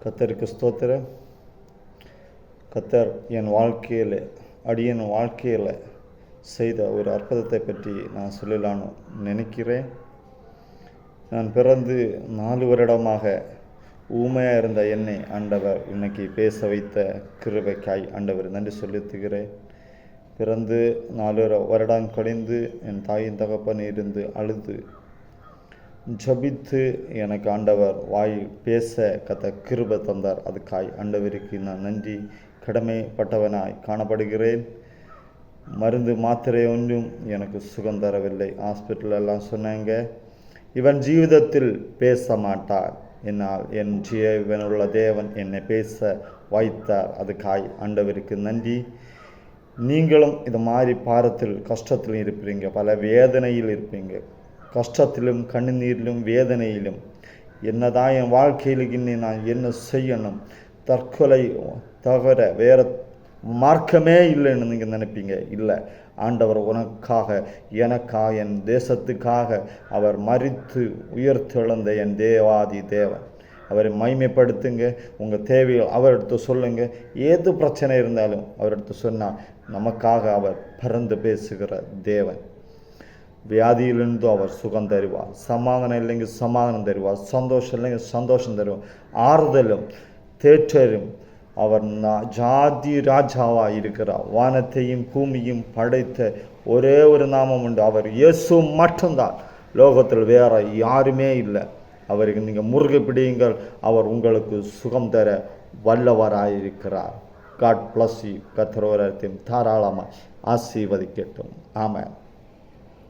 கர்த்தருக்கு ஸ்தோத்திரம். கர்த்தர் என் வாழ்க்கையில் அடியன் வாழ்க்கையில் செய்த ஒரு அற்புதத்தை பற்றி நான் சொல்லலான்னு நினைக்கிறேன். நான் பிறந்து 4 வருடமாக ஊமையாக இருந்த என்னை ஆண்டவர் இன்னைக்கு பேச வைத்த கிருபைக்காய் ஆண்டவர் நன்றி செலுத்துகிறேன். பிறந்து 4 வருடம் கழிந்து என் தாயின் தகப்பன் இருந்து அழுது ஜபித்து எனக்கு ஆண்டவர் வாய் பேச கத்த கிருபை தந்தார். அதுக்காய் ஆண்டவருக்கு நான் நன்றி கடமைப்பட்டவனாய் காணப்படுகிறேன். மருந்து மாத்திரை ஒன்றும் எனக்கு சுகம் தரவில்லை. ஹாஸ்பிட்டலெல்லாம் சொன்னாங்க, இவன் ஜீவிதத்தில் பேச மாட்டார். என்னால் என் ஜீவனுள்ள தேவன் என்னை பேச வைத்தார். அதுக்காய் ஆண்டவருக்கு நன்றி. நீங்களும் இது மாதிரி பாரத்தில் கஷ்டத்தில் இருப்பீங்க, பல வேதனையில் இருப்பீங்க. கஷ்டத்திலும் கண்ணீரிலும் வேதனையிலும் என்னதான் என் வாழ்க்கையில் இன்னும் நான் என்ன செய்யணும், தற்கொலை தவிர வேற மார்க்கமே இல்லைன்னு நீங்கள் நினைப்பீங்க. இல்லை, ஆண்டவர் உனக்காக எனக்காக என் தேசத்துக்காக அவர் மரித்து உயர்த்தெழுந்த என் தேவாதி தேவன். அவரை மகிமைப்படுத்துங்க. உங்கள் தேவையை அவரிடத்து சொல்லுங்க. ஏது பிரச்சனை இருந்தாலும் அவரிடத்து சொன்னால் நமக்காக அவர் பறந்து பேசுகிற தேவன். வியாதியிலிருந்து அவர் சுகம் தருவார். சமாதானம் இல்லைங்க சமாதானம் தருவார். சந்தோஷம் இல்லைங்க சந்தோஷம் தருவார். ஆறுதலும் தேற்றரும் அவர் ஜாதி ராஜாவாக இருக்கிறார். வானத்தையும் பூமியும் படைத்த ஒரே ஒரு நாமம் உண்டு, அவர் இயேசு மட்டும்தான். லோகத்தில் வேற யாருமே இல்லை. அவருக்கு நீங்கள் முருகை பிடியுங்கள், அவர் உங்களுக்கு சுகம் தர வல்லவராயிருக்கிறார். God bless you. கர்த்தர் தாராளமாக ஆசீர்வதிக்கட்டும். ஆமென்.